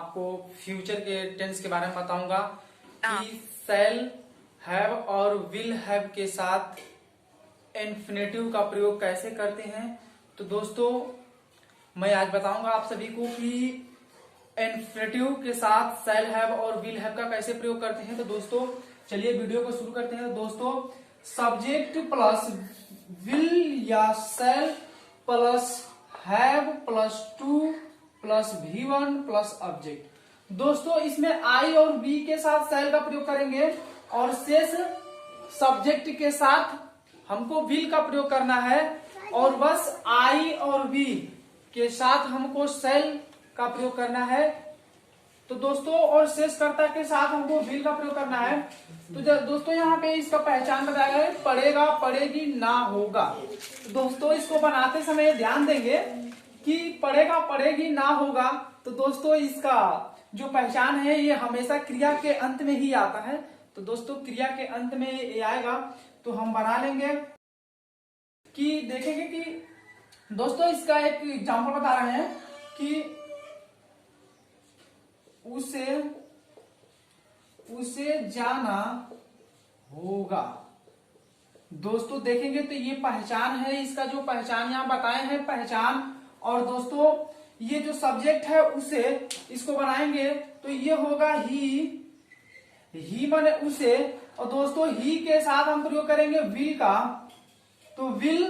आपको फ्यूचर के टेंस के बारे में बताऊंगा कि शैल हैव और विल हैव के साथ इन्फिनेटिव का प्रयोग कैसे करते हैं। तो दोस्तों मैं आज बताऊंगा आप सभी को कि इन्फिनेटिव के साथ शैल हैव और विल हैव का कैसे प्रयोग करते हैं। तो दोस्तों चलिए वीडियो को शुरू करते हैं। दोस्तों सब्जेक्ट प्लस विल या शैल plus have plus two plus V1 plus object. दोस्तों इसमें आई और बी के साथ शैल का प्रयोग करेंगे और शेष सब्जेक्ट के साथ हमको विल का प्रयोग करना है और बस आई और बी के साथ हमको शैल का प्रयोग करना है। तो दोस्तों और शेषकर्ता के साथ हमको विल का प्रयोग करना है। तो दोस्तों यहाँ पे इसका पहचान बताया है, पढ़ेगा पढ़ेगी ना होगा। तो दोस्तों इसको बनाते समय ध्यान देंगे कि पढ़ेगा पढ़ेगी ना होगा। तो दोस्तों इसका जो पहचान है ये हमेशा क्रिया के अंत में ही आता है। तो दोस्तों क्रिया के अंत में ये आएगा तो हम बना लेंगे कि देखेंगे कि दोस्तों इसका एक एग्जांपल बता रहे हैं कि उसे जाना होगा। दोस्तों देखेंगे तो ये पहचान है, इसका जो पहचान यहाँ बताए हैं पहचान। और दोस्तों ये जो सब्जेक्ट है उसे इसको बनाएंगे तो ये होगा ही माने उसे। और दोस्तों ही के साथ हम प्रयोग करेंगे विल का, तो विल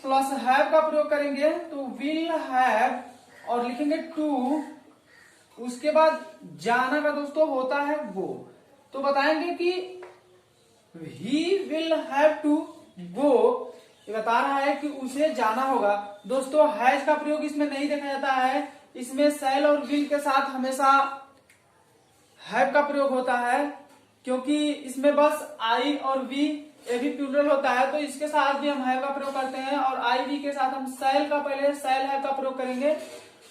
प्लस हैव का प्रयोग करेंगे तो विल हैव और लिखेंगे टू। उसके बाद जाना का दोस्तों होता है गो। तो बताएंगे कि he will have to go, ये बता रहा है कि उसे जाना होगा। दोस्तों हैज का प्रयोग इसमें नहीं देखा जाता है, इसमें शैल और विल के साथ हमेशा हैव का प्रयोग होता है क्योंकि इसमें बस आई और वी ये भी प्लूरल होता है। तो इसके साथ भी हम हैव का प्रयोग करते हैं और आई वी के साथ हम शैल का पहले शैल हैव का प्रयोग करेंगे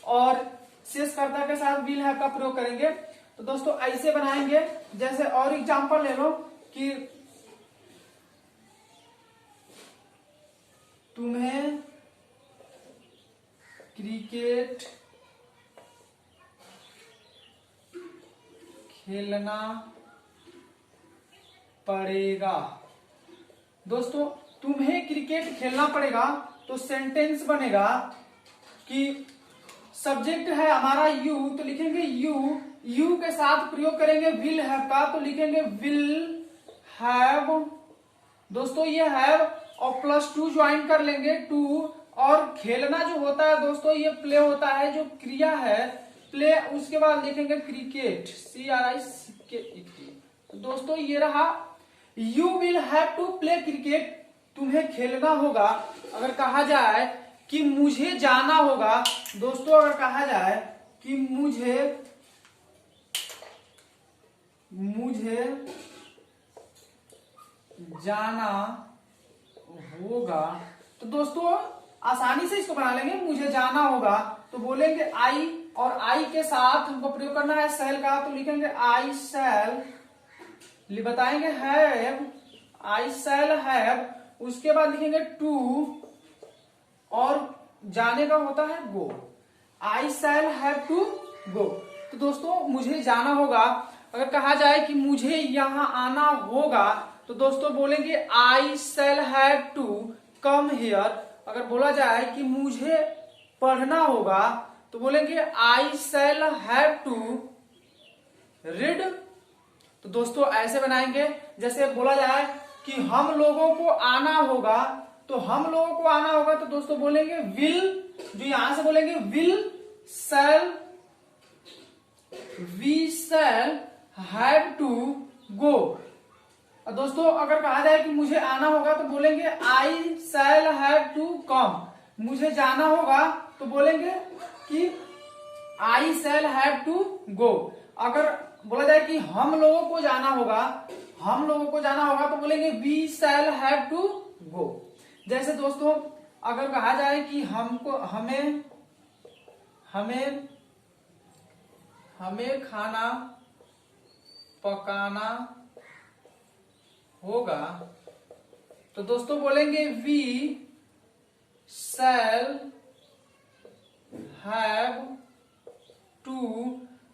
और शेषकर्ता के साथ विल हैव का प्रयोग करेंगे। तो दोस्तों ऐसे बनाएंगे। जैसे और एग्जांपल ले लो कि तुम्हें क्रिकेट खेलना पड़ेगा। दोस्तों तुम्हें क्रिकेट खेलना पड़ेगा तो सेंटेंस बनेगा कि सब्जेक्ट है हमारा यू, तो लिखेंगे यू के साथ प्रयोग करेंगे विल हैव का, तो लिखेंगे विल हैव। दोस्तों ये हैव और प्लस टू ज्वाइन कर लेंगे टू। और खेलना जो होता है दोस्तों ये प्ले होता है, जो क्रिया है प्ले। उसके बाद लिखेंगे क्रिकेट CRICKET। दोस्तों ये रहा you will have to play cricket, तुम्हें खेलना होगा। अगर कहा जाए कि मुझे जाना होगा, दोस्तों अगर कहा जाए कि मुझे जाना होगा, तो दोस्तों आसानी से इसको बना लेंगे। मुझे जाना होगा तो बोलेंगे आई और आई के साथ हमको प्रयोग करना है शैल का, तो लिखेंगे आई शैल। बताएंगे हैव, आई शैल हैव। उसके बाद लिखेंगे टू और जाने का होता है गो, आई शैल हैव टू गो। तो दोस्तों मुझे जाना होगा। अगर कहा जाए कि मुझे यहां आना होगा तो दोस्तों बोलेंगे I shall have to come here. अगर बोला जाए कि मुझे पढ़ना होगा तो बोलेंगे I shall have to read. तो दोस्तों ऐसे बनाएंगे। जैसे बोला जाए कि हम लोगों को आना होगा, तो हम लोगों को आना होगा तो दोस्तों बोलेंगे विल, जो यहां से बोलेंगे will shall, we shall have to go. दोस्तों अगर कहा जाए कि मुझे आना होगा तो बोलेंगे आई शैल हैव टू कम। मुझे जाना होगा तो बोलेंगे कि आई शैल हैव टू गो। अगर बोला जाए कि हम लोगों को जाना होगा तो बोलेंगे we shall have to go. जैसे दोस्तों अगर कहा जाए कि हमें खाना पकाना होगा तो दोस्तों बोलेंगे वी शैल हैव टू।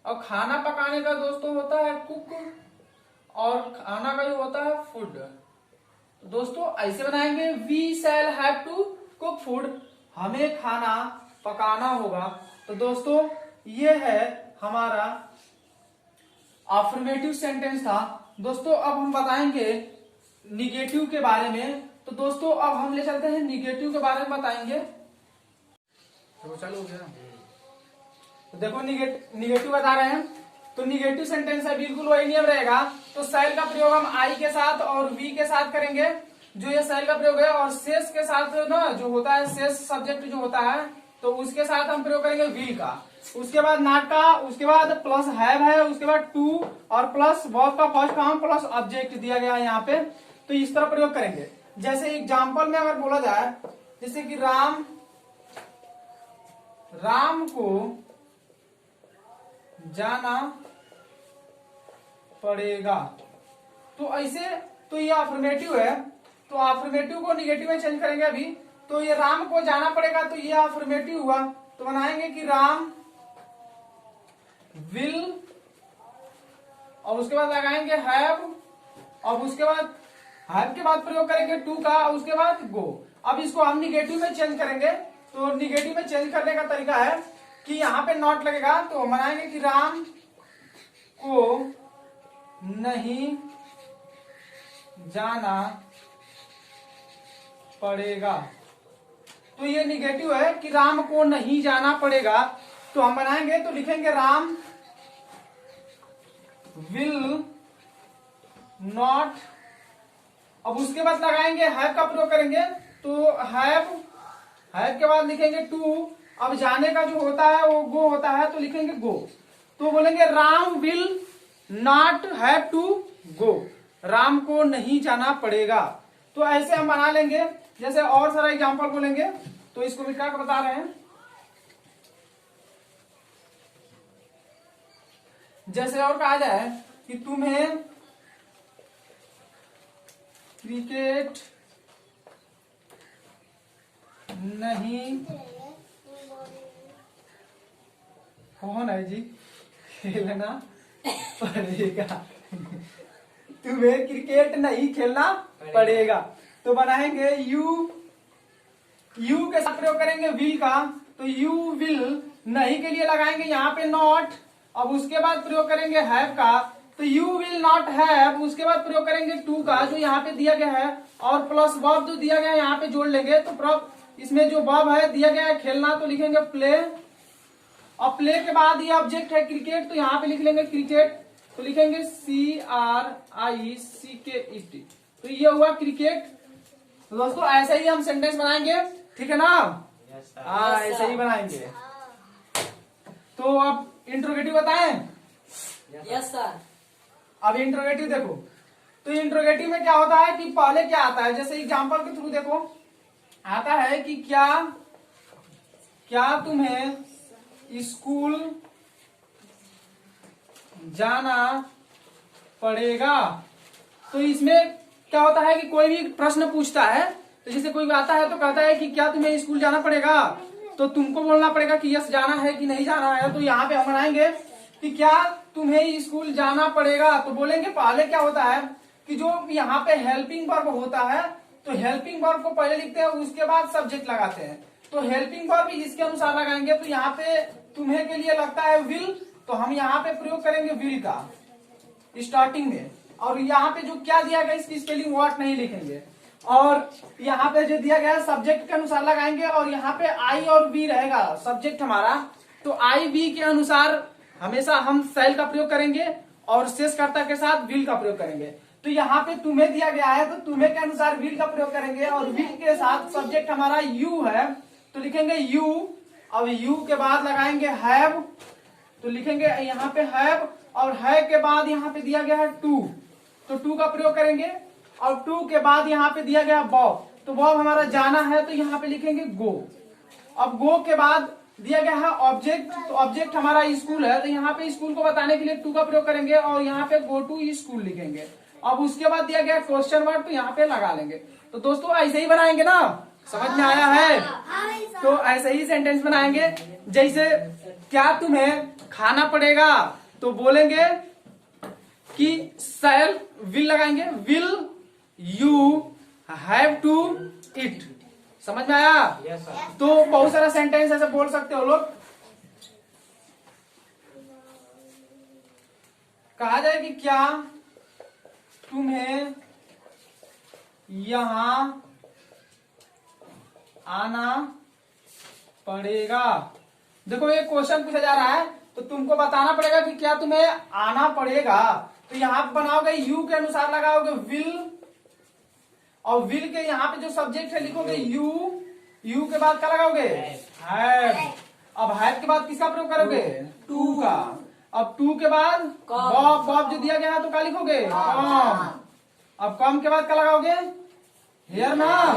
और खाना पकाने का दोस्तों होता है कुक, और खाना का जो होता है फूड। दोस्तों ऐसे बनाएंगे, we shall have to cook food, हमें खाना पकाना होगा। तो दोस्तों ये है हमारा अफर्मेटिव सेंटेंस था। दोस्तों अब हम बताएंगे निगेटिव के बारे में। तो दोस्तों अब हम ले चलते हैं निगेटिव के बारे में बताएंगे। तो चालू हो गया। तो देखो निगेटिव बता रहे हैं, तो निगेटिव सेंटेंस है, बिल्कुल वही नियम रहेगा। तो शैल का प्रयोग हम आई के साथ और वी के साथ करेंगे, जो ये शैल का प्रयोग है, और शेष के साथ ना जो होता है, शेष सब्जेक्ट जो होता है, तो उसके साथ हम प्रयोग करेंगे विल का। उसके बाद नॉट का, उसके बाद प्लस हैव है, उसके बाद टू, और प्लस वर्ब का फर्स्ट फॉर्म प्लस ऑब्जेक्ट दिया गया है यहाँ पे। तो इस तरह प्रयोग करेंगे। जैसे एग्जाम्पल में अगर बोला जाए, जैसे कि राम को जाना पड़ेगा, तो ऐसे, तो ये अफर्मेटिव है, तो अफर्मेटिव को निगेटिव में चेंज करेंगे अभी। तो ये राम को जाना पड़ेगा, तो ये अफर्मेटिव हुआ, तो बनाएंगे कि राम विल, और उसके बाद लगाएंगे हैव, और उसके बाद हैव के बाद प्रयोग करेंगे टू का, उसके बाद गो। अब इसको हम निगेटिव में चेंज करेंगे। तो निगेटिव में चेंज करने का तरीका है कि यहाँ पे नॉट लगेगा, तो बनाएंगे कि राम को नहीं जाना पड़ेगा। तो ये निगेटिव है कि राम को नहीं जाना पड़ेगा, तो हम बनाएंगे, तो लिखेंगे राम विल नॉट, अब उसके बाद लगाएंगे हैव का प्रयोग करेंगे, तो हैव के बाद लिखेंगे टू, अब जाने का जो होता है वो गो होता है, तो लिखेंगे गो। तो बोलेंगे Ram will not have to go, Ram को नहीं जाना पड़ेगा। तो ऐसे हम बना लेंगे। जैसे और सारा एग्जांपल बोलेंगे, तो इसको मिटा कर बता रहे हैं। जैसे और कहा जाए कि तुम्हें क्रिकेट नहीं, कौन है जी, खेलना पड़ेगा, तुम्हें क्रिकेट नहीं खेलना पड़ेगा। तो बनाएंगे यू के साथ प्रयोग करेंगे विल का, तो यू विल, नहीं के लिए लगाएंगे यहाँ पे नॉट, अब उसके बाद प्रयोग करेंगे हैव का, तो यू विल नॉट हैव, उसके बाद प्रयोग करेंगे टू का जो यहाँ पे दिया गया है, और प्लस वर्ब जो दिया गया है यहाँ पे जोड़ लेंगे। तो इसमें जो वर्ब है दिया गया है खेलना, तो लिखेंगे प्ले, और प्ले के बाद ये ऑब्जेक्ट है क्रिकेट, तो यहाँ पे लिख लेंगे क्रिकेट, तो लिखेंगे CRICKET, तो ये हुआ क्रिकेट। तो दोस्तों ऐसे ही हम सेंटेंस बनाएंगे, ठीक है ना? हाँ ऐसे ही बनाएंगे। तो अब इंट्रोगेटिव बताएं? Yes sir. अब इंट्रोगेटिव देखो, तो इंट्रोगेटिव में क्या होता है कि पहले क्या आता है, जैसे एग्जांपल के थ्रू देखो, आता है कि क्या तुम्हें स्कूल जाना पड़ेगा। तो इसमें क्या होता है कि कोई भी प्रश्न पूछता है, तो जैसे कोई आता है तो कहता है कि क्या तुम्हें स्कूल जाना पड़ेगा, तो तुमको बोलना पड़ेगा कि यस जाना है कि नहीं जाना है। तो यहाँ पे हम बनाएंगे कि क्या तुम्हें स्कूल जाना पड़ेगा, तो बोलेंगे पहले क्या होता है कि जो यहाँ पे हेल्पिंग वर्ब होता है, तो हेल्पिंग वर्ब को पहले लिखते हैं, उसके बाद सब्जेक्ट लगाते हैं। तो हेल्पिंग वर्ब इसके अनुसार लगाएंगे। तो यहाँ पे तुम्हें के लिए लगता है विल, तो हम यहाँ पे प्रयोग करेंगे विल का स्टार्टिंग में, और यहाँ पे जो क्या दिया गया इसकी स्पेलिंग व्हाट नहीं लिखेंगे, और यहाँ पे जो दिया गया है सब्जेक्ट के अनुसार लगाएंगे, और यहाँ पे आई और बी रहेगा सब्जेक्ट हमारा। तो आई बी के अनुसार हमेशा हम शैल का प्रयोग करेंगे, और शेषकर्ता के साथ विल का प्रयोग करेंगे। तो यहाँ पे तुम्हें दिया गया है, तो तुम्हें के अनुसार विल का प्रयोग करेंगे, और विल के साथ सब्जेक्ट हमारा यू है, तो लिखेंगे यू। अब यू के बाद लगाएंगे हैव, तो लिखेंगे यहाँ पे हैव, और है के बाद यहाँ पे दिया गया है टू, तो टू का प्रयोग करेंगे, और टू के बाद यहाँ पे दिया गया बॉब, तो बॉब हमारा जाना है, तो यहाँ पे लिखेंगे गो। अब गो के बाद दिया गया है ऑब्जेक्ट, तो ऑब्जेक्ट हमारा स्कूल है, तो यहाँ पे स्कूल को बताने के लिए टू का प्रयोग करेंगे, और यहाँ पे गो टू स्कूल लिखेंगे। अब उसके बाद दिया गया क्वेश्चन वर्ड, तो यहाँ पे लगा लेंगे। तो दोस्तों ऐसे ही बनाएंगे ना, समझ में आया है? तो ऐसे ही सेंटेंस बनाएंगे। जैसे क्या तुम्हें खाना पड़ेगा, तो बोलेंगे कि शैल, विल लगाएंगे, will you have to eat. समझ में आया? Yes sir. तो बहुत सारा सेंटेंस ऐसे बोल सकते हो लोग। कहा जाए कि क्या तुम्हें यहां आना पड़ेगा। देखो ये क्वेश्चन पूछा जा रहा है, तो तुमको बताना पड़ेगा कि क्या तुम्हें आना पड़ेगा। तो यहाँ पे बनाओगे यू के अनुसार लगाओगे विल, और विल के यहाँ पे जो सब्जेक्ट है लिखोगे यू, यू के बाद क्या लगाओगे हैव। अब हैव के बाद किसका प्रयोग करोगे टू का। अब टू के बाद बॉब, बॉब जो दिया गया है तो क्या लिखोगे कम। अब कम के बाद क्या लगाओगे हियर ना,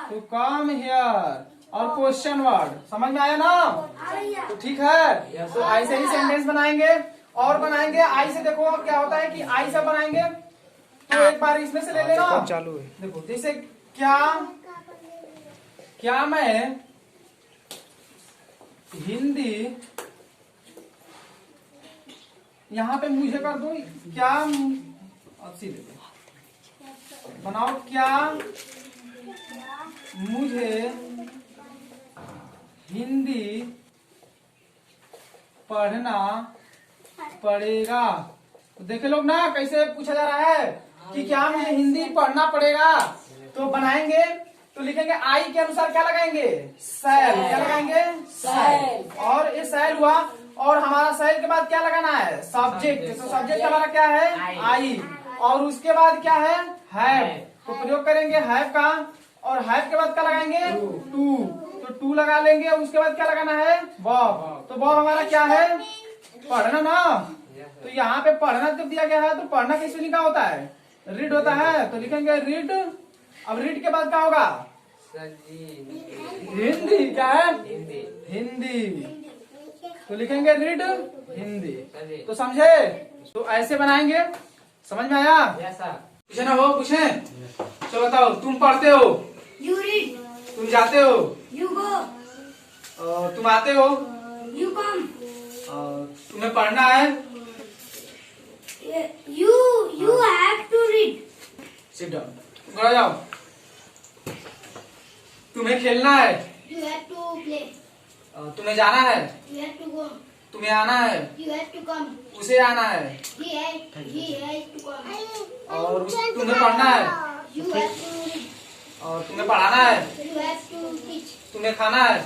तो कम हियर और क्वेश्चन वर्ड। समझ में आया ना? तो ठीक है, तो ऐसे ही सेंटेंस बनाएंगे और बनाएंगे। आई से देखो अब क्या होता है कि आई से बनाएंगे, तो एक बार इसमें से ले लेना। चालू है। देखो जैसे क्या मैं हिंदी, यहाँ पे मुझे कर दो क्या, अब सीधे बनाओ क्या मुझे हिंदी पढ़ना पड़ेगा। तो देखे लोग ना कैसे पूछा जा रहा है कि क्या मुझे हिंदी पढ़ना पड़ेगा। तो बनाएंगे तो लिखेंगे आई के अनुसार क्या लगाएंगे शैल। क्या लगाएंगे शैल। और ये शैल हुआ, और हमारा शैल के बाद क्या लगाना है सब्जेक्ट। तो सब्जेक्ट हमारा क्या है आई, और उसके बाद क्या है हैव। तो प्रयोग करेंगे हैव का, और हैव के बाद क्या लगाएंगे टू। तो टू लगा लेंगे, उसके बाद क्या लगाना है बॉब। तो बॉब हमारा क्या है पढ़ना ना। तो यहाँ पे पढ़ना जब दिया गया है तो पढ़ना किस लिखा होता है रीड होता है, तो लिखेंगे रीड। अब रीड के बाद क्या होगा हिंदी। क्या है हिंदी, तो लिखेंगे रीड हिंदी। तो समझे? तो ऐसे बनाएंगे। समझ में आया? Yes sir. पूछे ना हो पूछे। चलो बताओ, तुम पढ़ते हो, You read. तुम जाते हो, You go. तुम आते हो, You come. तुम्हें पढ़ना है, You have to read. Sit down, खड़ा जाओ। तुम्हें खेलना है, You have to play. तुम्हें जाना है, You have to go. तुम्हें आना है, You have to come. उसे आना है, He has to come. और तुम्हें पढ़ना है, You have to read. और तुम्हें पढ़ाना है, You have to teach. तुम्हें खाना है,